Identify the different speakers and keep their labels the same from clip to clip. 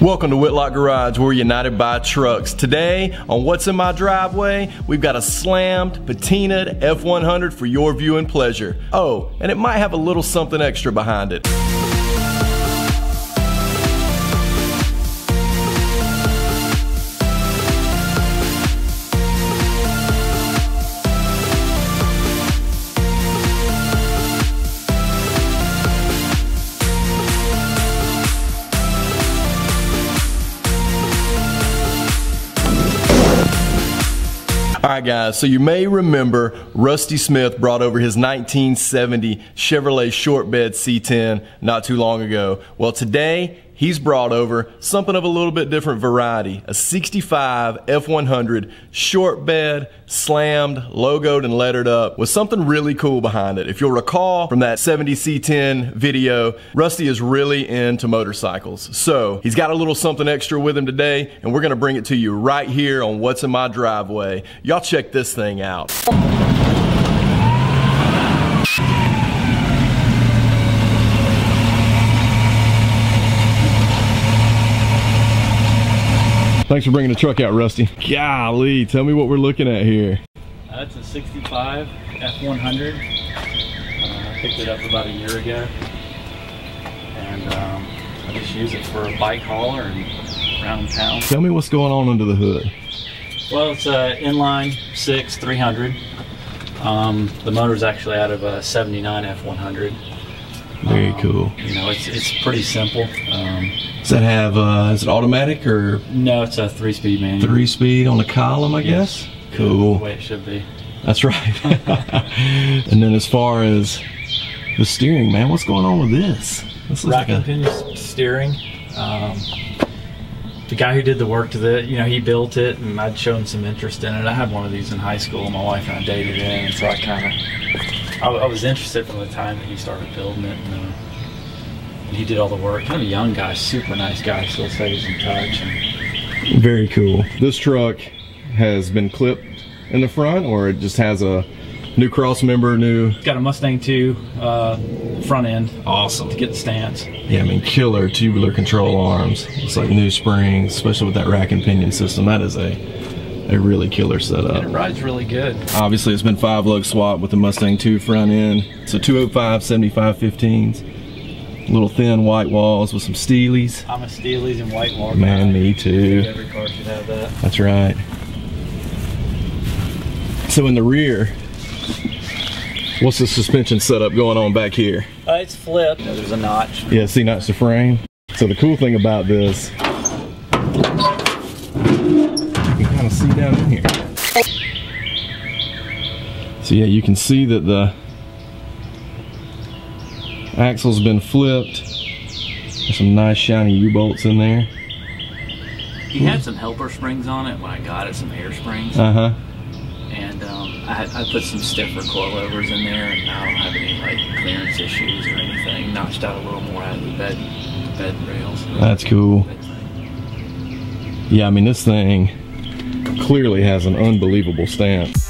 Speaker 1: Welcome to Whitlock Garage. We're united by trucks. Today on What's in My Driveway, we've got a slammed, patinaed F100 for your viewing pleasure. Oh, and it might have a little something extra behind it. Alright guys, so you may remember Rusty Smith brought over his 1970 Chevrolet short bed C10 not too long ago. Well, today he's brought over something of a little bit different variety, a 65 F100 short bed, slammed, logoed and lettered up with something really cool behind it. If you'll recall from that 70 C10 video, Rusty is really into motorcycles. So he's got a little something extra with him today, and we're gonna bring it to you right here on What's in My Driveway. Y'all check this thing out. Thanks for bringing the truck out, Rusty. Golly, tell me what we're looking at here.
Speaker 2: That's a 65 F100. I picked it up about a year ago. And I just use it for a bike hauler and around town.
Speaker 1: Tell me what's going on under the hood.
Speaker 2: Well, it's a inline 6 300. The motor's actually out of a 79 F100.
Speaker 1: Very cool.
Speaker 2: You know, it's pretty simple.
Speaker 1: Does that have, is it automatic or?
Speaker 2: No, it's a 3-speed manual.
Speaker 1: 3-speed on the column, I guess? Cool.
Speaker 2: The way it should be.
Speaker 1: That's right. And then as far as the steering, man, what's going on with this? This looks
Speaker 2: rack and pinion steering. The guy who did the work to the, you know, he built it, and I'd shown some interest in it. I had one of these in high school. My wife and I dated it, and so I was interested from the time that he started building it. And he did all the work. Kind of a young guy, super nice guy, still stays in touch. And
Speaker 1: very cool. This truck has been clipped in the front, or it just has a new cross member, new?
Speaker 2: Got a Mustang 2 front end.
Speaker 1: Awesome.
Speaker 2: To get the stance.
Speaker 1: Yeah, I mean, killer tubular control arms. It's like new springs, especially with that rack and pinion system. That is a really killer setup.
Speaker 2: And it rides really good.
Speaker 1: Obviously, it's been 5-lug swap with the Mustang 2 front end. So 205 7515s. Little thin white walls with some Steelies.
Speaker 2: I'm a Steelies and white wall guy.
Speaker 1: Man, me too.
Speaker 2: Every car should have that.
Speaker 1: That's right. So in the rear, what's the suspension setup going on back here?
Speaker 2: It's flipped. There's a notch.
Speaker 1: Yeah, see, notch the frame. So the cool thing about this, you can kind of see down in here. So yeah, you can see that the axle's been flipped. There's some nice shiny U-bolts in there.
Speaker 2: He had some helper springs on it when I got it, some hair springs.
Speaker 1: Uh-huh.
Speaker 2: And I put some stiffer coilovers in there, and I don't have any like clearance issues or anything. Notched out a little more out of the bed rails.
Speaker 1: That's cool. Yeah, I mean, this thing clearly has an unbelievable stance.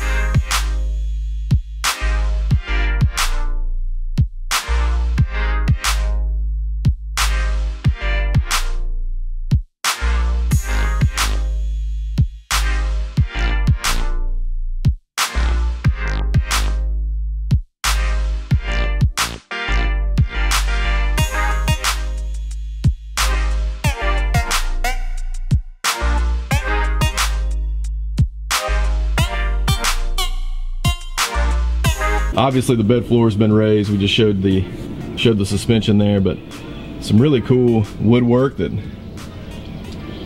Speaker 1: Obviously the bed floor has been raised. We just showed the suspension there, but some really cool woodwork that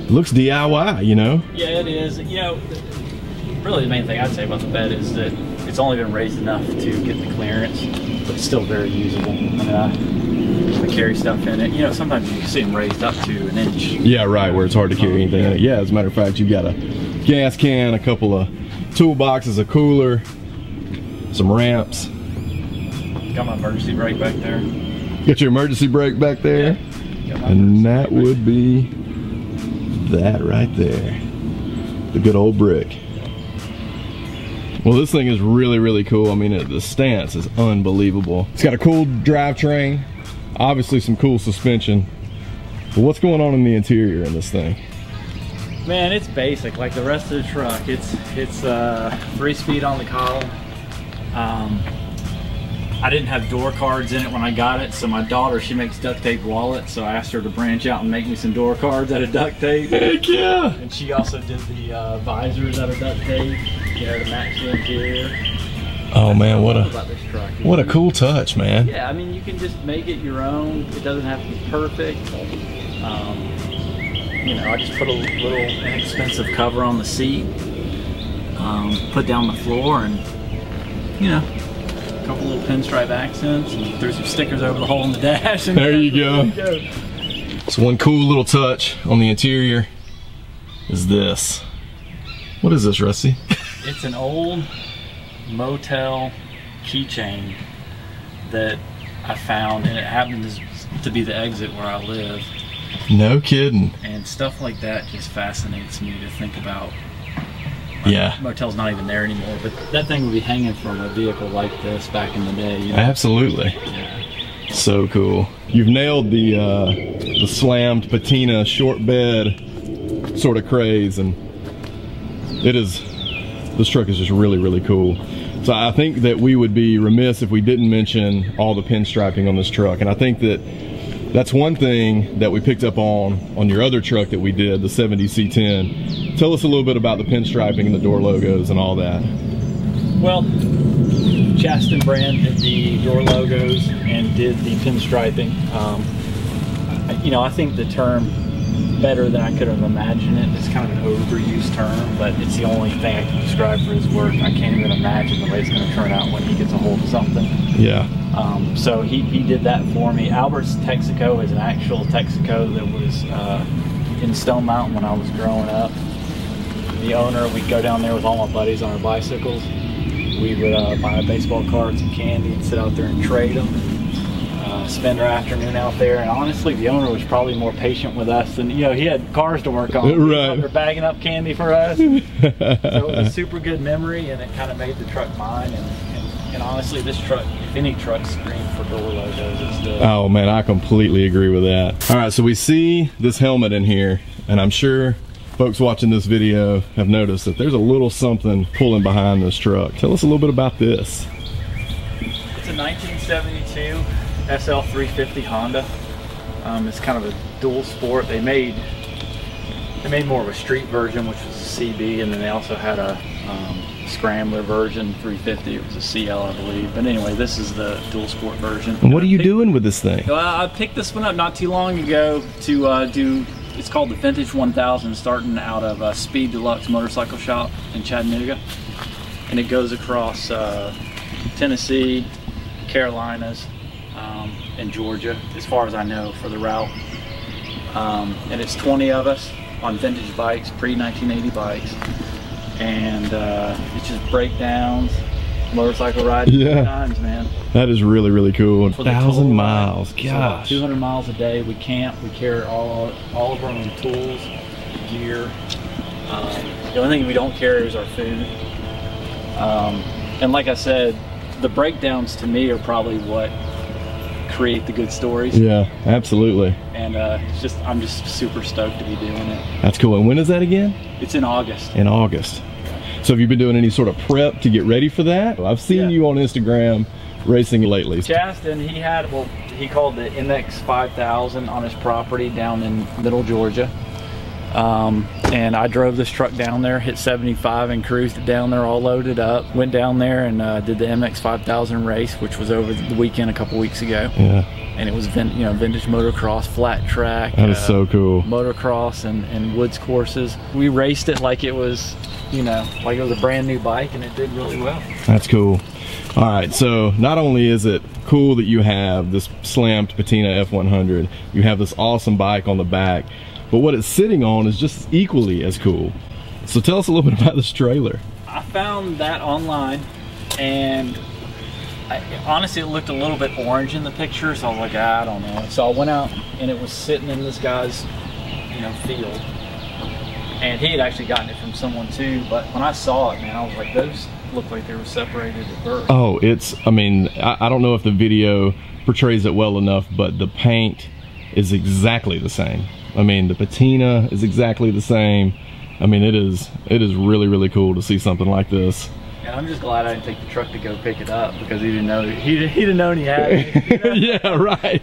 Speaker 1: looks DIY, you know? Yeah,
Speaker 2: it is. You know, really the main thing I'd say about the bed is that it's only been raised enough to get the clearance, but it's still very usable. I mean, I carry stuff in it. You know, sometimes you can see them raised up to an inch.
Speaker 1: Yeah, right, where it's hard to carry anything in it. Yeah, as a matter of fact, you've got a gas can, a couple of toolboxes, a cooler, some ramps.
Speaker 2: Got my emergency brake back there.
Speaker 1: Got your emergency brake back there?
Speaker 2: Yeah.
Speaker 1: And that would be that right there. The good old brick. Well, this thing is really, really cool. I mean, the stance is unbelievable. It's got a cool drivetrain, obviously some cool suspension. But what's going on in the interior in this thing?
Speaker 2: Man, it's basic like the rest of the truck. It's 3-speed on the column. I didn't have door cards in it when I got it, so my daughter, she makes duct tape wallets, so I asked her to branch out and make me some door cards out of duct tape.
Speaker 1: Heck yeah!
Speaker 2: And she also did the visors out of duct tape, you know, to match the interior.
Speaker 1: Oh man, what a cool touch, man.
Speaker 2: Yeah, I mean, you can just make it your own. It doesn't have to be perfect. You know, I just put a little inexpensive cover on the seat, put down the floor, and you know, a couple little pinstripe accents, and threw some stickers over the hole in the dash. And
Speaker 1: there you go. So one cool little touch on the interior is this. What is this, Rusty?
Speaker 2: It's an old motel keychain that I found, and it happens to be the exit where I live.
Speaker 1: No kidding.
Speaker 2: And stuff like that just fascinates me to think about.
Speaker 1: Yeah.
Speaker 2: Motel's not even there anymore, but that thing would be hanging from a vehicle like this back in the day. You know?
Speaker 1: Absolutely.
Speaker 2: Yeah.
Speaker 1: So cool. You've nailed the slammed patina short bed sort of craze, and this truck is just really, really cool. So I think that we would be remiss if we didn't mention all the pinstriping on this truck, and I think that's one thing that we picked up on your other truck that we did, the 70 C10. Tell us a little bit about the pinstriping and the door logos and all that.
Speaker 2: Well, Chaston brand did the door logos and did the pinstriping. You know, I think the term better than I could have imagined it. It's kind of an overused term, but it's the only thing I can describe for his work. I can't even imagine the way it's going to turn out when he gets a hold of something.
Speaker 1: Yeah.
Speaker 2: So he did that for me. Albert's Texaco is an actual Texaco that was in Stone Mountain when I was growing up. The owner, we'd go down there with all my buddies on our bicycles. We would buy baseball cards and candy and sit out there and trade them. Spend our afternoon out there, and honestly, the owner was probably more patient with us than, you know, he had cars to work on.
Speaker 1: Right.
Speaker 2: They're bagging up candy for us. So it was a super good memory, and it kind of made the truck mine. And honestly, this truck, if any truck screamed for door logos, it's the...
Speaker 1: Oh man, I completely agree with that. All right, so we see this helmet in here, and I'm sure folks watching this video have noticed that there's a little something pulling behind this truck. Tell us a little bit about this.
Speaker 2: It's a 1972 SL350 Honda. It's kind of a dual sport. They made more of a street version, which was a CB, and then they also had a scrambler version 350. It was a CL, I believe. But anyway, this is the dual sport version.
Speaker 1: And what are you doing with this thing?
Speaker 2: Well, I picked this one up not too long ago to do. It's called the Vintage 1000, starting out of Speed Deluxe Motorcycle Shop in Chattanooga, and it goes across Tennessee, Carolinas, and Georgia, as far as I know, for the route. And it's 20 of us on vintage bikes, pre-1980 bikes, and it's just breakdowns, motorcycle riding times, man.
Speaker 1: That is really, really cool. 1,000 miles,
Speaker 2: gosh. So 200 miles a day. We camp, we carry all of our own tools, gear. The only thing we don't carry is our food. And like I said, the breakdowns to me are probably what create the good stories.
Speaker 1: Yeah, absolutely.
Speaker 2: And I'm just super stoked to be doing it.
Speaker 1: That's cool. And when is that again?
Speaker 2: It's in August.
Speaker 1: In August. So have you been doing any sort of prep to get ready for that? I've seen you on Instagram racing lately.
Speaker 2: Chaston, he called the MX 5000 on his property down in Middle Georgia. And I drove this truck down there, hit 75 and cruised it down there all loaded up. Went down there and did the MX 5000 race, which was over the weekend a couple weeks ago. Yeah. And it was vintage motocross, flat track.
Speaker 1: That is so cool.
Speaker 2: Motocross and woods courses. We raced it like it was, like it was a brand new bike, and it did really well. That's
Speaker 1: cool. All right, so not only is it cool that you have this slammed patina F100, you have this awesome bike on the back, but what it's sitting on is just equally as cool. So tell us a little bit about this trailer.
Speaker 2: I found that online, and honestly it looked a little bit orange in the picture, so I was like, I don't know. So I went out, and it was sitting in this guy's field, and he had actually gotten it from someone too, but when I saw it, man, I was like, those look like they were separated at birth.
Speaker 1: Oh, I mean, I don't know if the video portrays it well enough, but the paint is exactly the same. I mean, the patina is exactly the same. I mean, it is really, really cool to see something like this.
Speaker 2: Yeah, I'm just glad I didn't take the truck to go pick it up, because he didn't know he didn't know he had it.
Speaker 1: Yeah, right.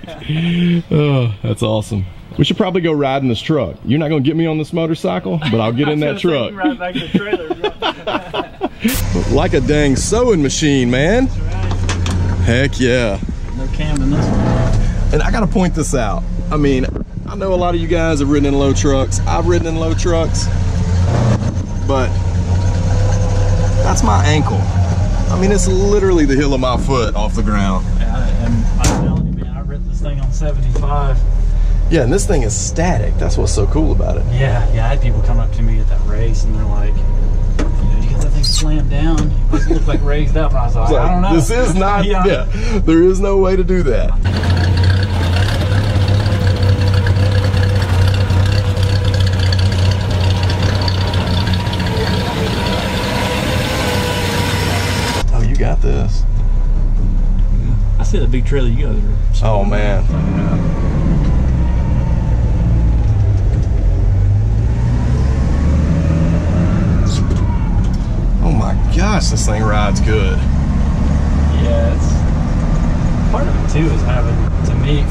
Speaker 1: Oh, that's awesome. We should probably go ride in this truck. You're not gonna get me on this motorcycle, but I'll get in that truck.
Speaker 2: Ride back to the trailer.
Speaker 1: Like a dang sewing machine, man.
Speaker 2: That's right.
Speaker 1: Heck yeah.
Speaker 2: No cam in this one.
Speaker 1: And I gotta point this out. I mean, I know a lot of you guys have ridden in low trucks. I've ridden in low trucks, but that's my ankle. I mean, it's literally the heel of my foot off the ground.
Speaker 2: Yeah, and I'm telling you, man, I ripped this thing on 75.
Speaker 1: Yeah, and this thing is static. That's what's so cool about it.
Speaker 2: Yeah, I had people come up to me at that race, and they're like, you know, you got that thing slammed down. It doesn't look like raised up. And I was like, I don't know.
Speaker 1: This is not, yeah, there is no way to do that. Oh, you got this.
Speaker 2: I see the big trailer you guys are.
Speaker 1: Oh, man. Gosh, this thing rides good.
Speaker 2: Yeah, it's part of it too is having, to me,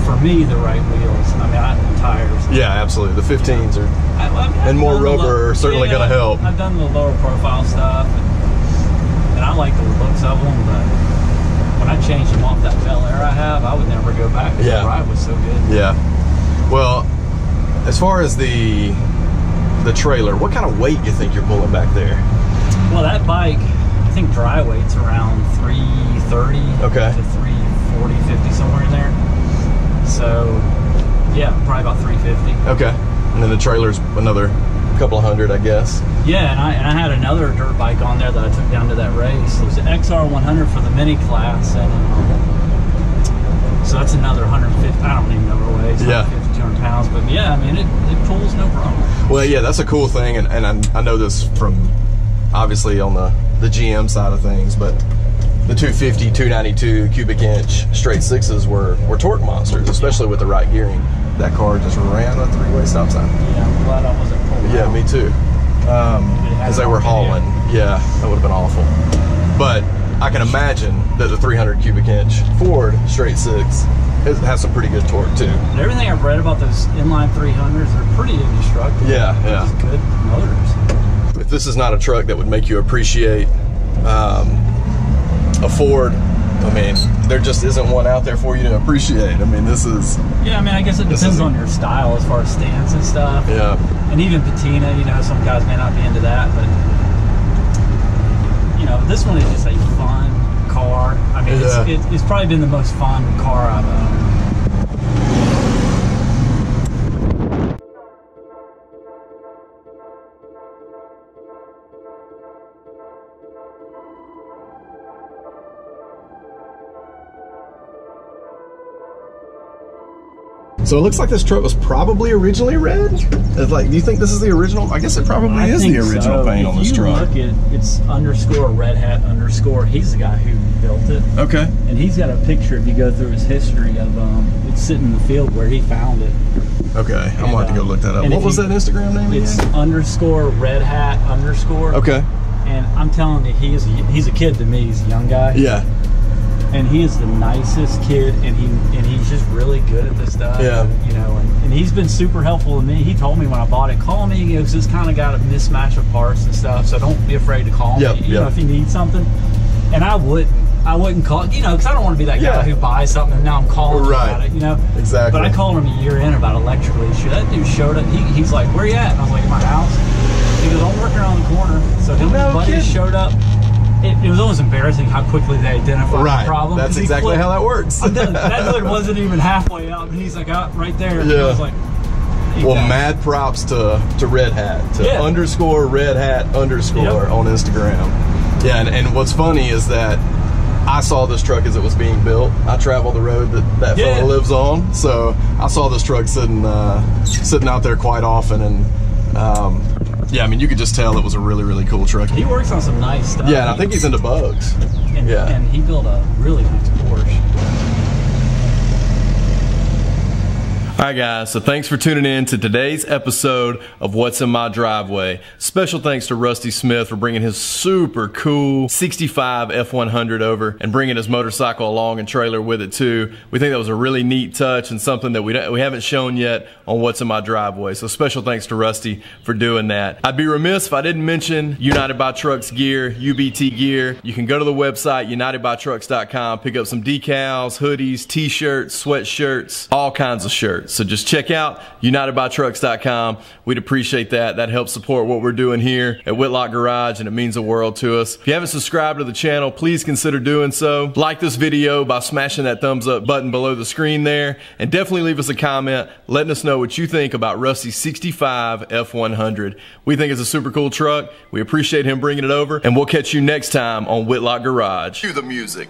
Speaker 2: for me, the right wheels. I mean, I have tires.
Speaker 1: Yeah, absolutely. The 15s are, and more rubber are certainly going to help.
Speaker 2: I've done the lower profile stuff, and I like the looks of them, but when I changed them off that Bel Air I have, I would never go back.
Speaker 1: Yeah,
Speaker 2: the ride was so good.
Speaker 1: Yeah. Well, as far as the trailer, what kind of weight you think you're pulling back there?
Speaker 2: Well, that bike, I think dry weight's around 330
Speaker 1: okay.
Speaker 2: to 340, 50, somewhere in there. So, yeah, probably about 350.
Speaker 1: Okay. And then the trailer's another couple of hundred, I guess.
Speaker 2: Yeah, and I had another dirt bike on there that I took down to that race. It was an XR100 for the mini class, and so that's another 150. I don't even know what it weighs.
Speaker 1: Yeah.
Speaker 2: 200 pounds, but yeah, I mean, it pulls no problem.
Speaker 1: Well, yeah, that's a cool thing, and I know this from obviously on the GM side of things, but the 250, 292 cubic inch straight sixes were torque monsters, especially with the right gearing. That car just ran a three-way stop sign.
Speaker 2: Yeah, I'm glad I wasn't pulling
Speaker 1: Yeah,
Speaker 2: out.
Speaker 1: me too. Because they were hauling. Yeah, that would have been awful. But I can imagine that the 300 cubic inch Ford straight six has some pretty good torque too.
Speaker 2: And everything I've read about those inline 300s, they're pretty indestructible.
Speaker 1: Yeah, yeah.
Speaker 2: Just good motors.
Speaker 1: If this is not a truck that would make you appreciate a Ford, I mean, there just isn't one out there for you to appreciate. I mean, this is...
Speaker 2: Yeah, I mean, I guess it depends on your style as far as stance and stuff.
Speaker 1: Yeah.
Speaker 2: And even patina, you know, some guys may not be into that, but, you know, this one is just a fun car. I mean,
Speaker 1: yeah.
Speaker 2: it's probably been the most fun car I've owned.
Speaker 1: So it looks like this truck was probably originally red. It's like, do you think this is the original? I guess it probably is the original paint on this truck.
Speaker 2: If you look at it's underscore red hat underscore, he's the guy who built it.
Speaker 1: Okay.
Speaker 2: And he's got a picture, if you go through his history of it's sitting in the field where he found it.
Speaker 1: Okay, I'm gonna have to go look that up. What was that Instagram name again?
Speaker 2: It's underscore red hat underscore.
Speaker 1: Okay.
Speaker 2: And I'm telling you, he's a kid to me. He's a young guy.
Speaker 1: Yeah.
Speaker 2: And he is the nicest kid, and he's just really good at this stuff.
Speaker 1: Yeah.
Speaker 2: You know, and he's been super helpful to me. He told me when I bought it, call me. He goes, this kind of got a mismatch of parts and stuff, so don't be afraid to call me. You know, if you need something. And I wouldn't call, you know, because I don't want to be that guy who buys something and now I'm calling him about it, you know.
Speaker 1: Exactly.
Speaker 2: But I called him a year in about electrical issue. That dude showed up. He's like, where you at? And I was like, at my house. He goes, I'm working around the corner. So him and his buddies showed up. It was almost embarrassing how quickly they identified the problem.
Speaker 1: That's exactly how that works.
Speaker 2: That hood wasn't even halfway up, and he's like, oh, right there.
Speaker 1: Yeah.
Speaker 2: I was like,
Speaker 1: well, mad props to Red Hat, underscore Red Hat underscore on Instagram. Yeah, and what's funny is that I saw this truck as it was being built. I travel the road that fella lives on, so I saw this truck sitting out there quite often, and yeah, I mean, you could just tell it was a really, really cool truck.
Speaker 2: He works on some nice stuff.
Speaker 1: Yeah, and I think he's into bugs.
Speaker 2: And he built a really nice Porsche.
Speaker 1: Alright guys, so thanks for tuning in to today's episode of What's in My Driveway. Special thanks to Rusty Smith for bringing his super cool 65 F100 over and bringing his motorcycle along and trailer with it too. We think that was a really neat touch and something that we haven't shown yet on What's in My Driveway. So special thanks to Rusty for doing that. I'd be remiss if I didn't mention United by Trucks gear, UBT gear. You can go to the website unitedbytrucks.com, pick up some decals, hoodies, t-shirts, sweatshirts, all kinds of shirts. So just check out unitedbytrucks.com. We'd appreciate that. That helps support what we're doing here at Whitlock Garage, and it means the world to us. If you haven't subscribed to the channel, please consider doing so. Like this video by smashing that thumbs up button below the screen there, and definitely leave us a comment letting us know what you think about Rusty's 65 F100. We think it's a super cool truck. We appreciate him bringing it over, and we'll catch you next time on Whitlock Garage. Cue the music.